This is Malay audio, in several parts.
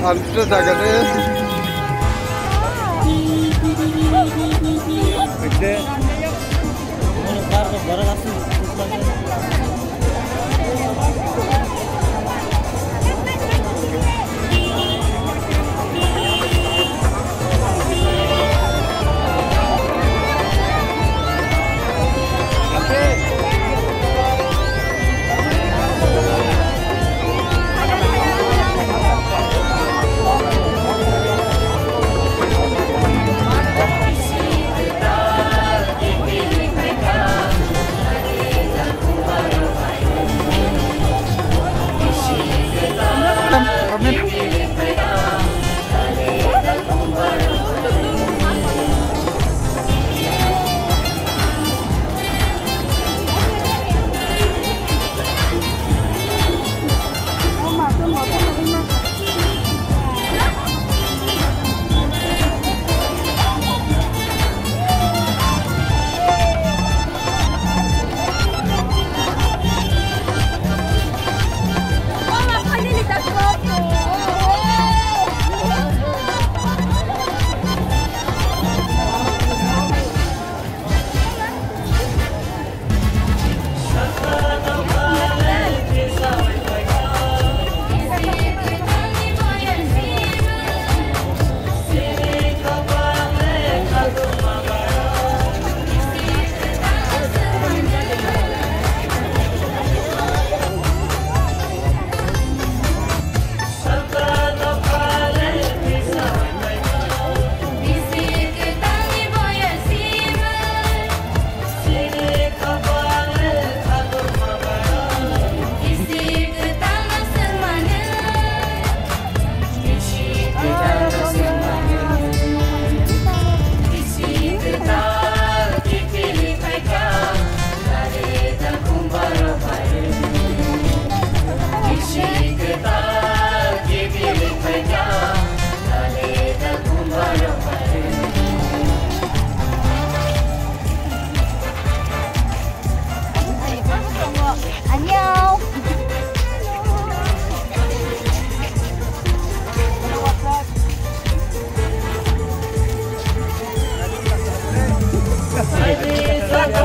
Antre jagate. Ekde.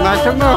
Masuk no.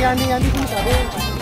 Yani pun tak ada.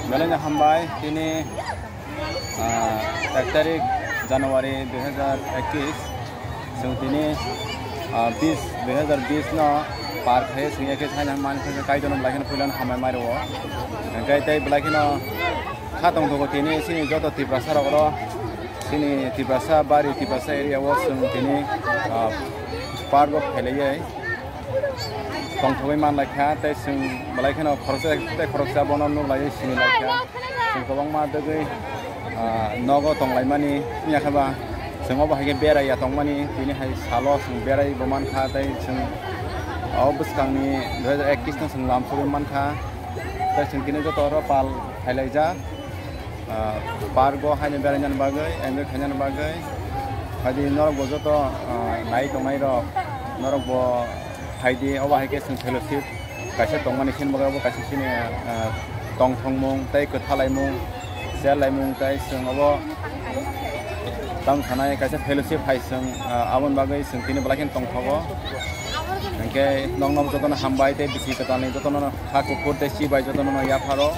Belanja hambai ini 1 tarik Januari 2021 sung ini 2020 no park hai sing ke chana man kai don blakin pulan hamai maro kai tai blakin no khatong do tini sini joto tibrasa ro sini tibrasa bari tibrasa area wo sung tini park go phele tong thoi man lakha tai sung blakin no khorsa bonon no lai sini lakha sung kobang ma dei nogo tong lai mani nya khaba sung ba hage berai ya tong mani tini hai salo sung berai boman kha tai sung obus kangni 2021 no sung lam suri man kha tai sung kini joto ro pal hailai ja pargo haine berai jan bagai enge khanyan bagai hadi norok bo joto nai tongmai ro norok bo haidi oba hage sung fellowship kaisa tongmani sin bagai bo kaisa sini tong thongmung tai kothalai mung selai mung tai sung obo tam thanai kaisa fellowship hai sung abon bagai sung tini balakin tong thobo engke nong jotono hambai te bisi katani jotono ha kukur te si bai jotono ya pharo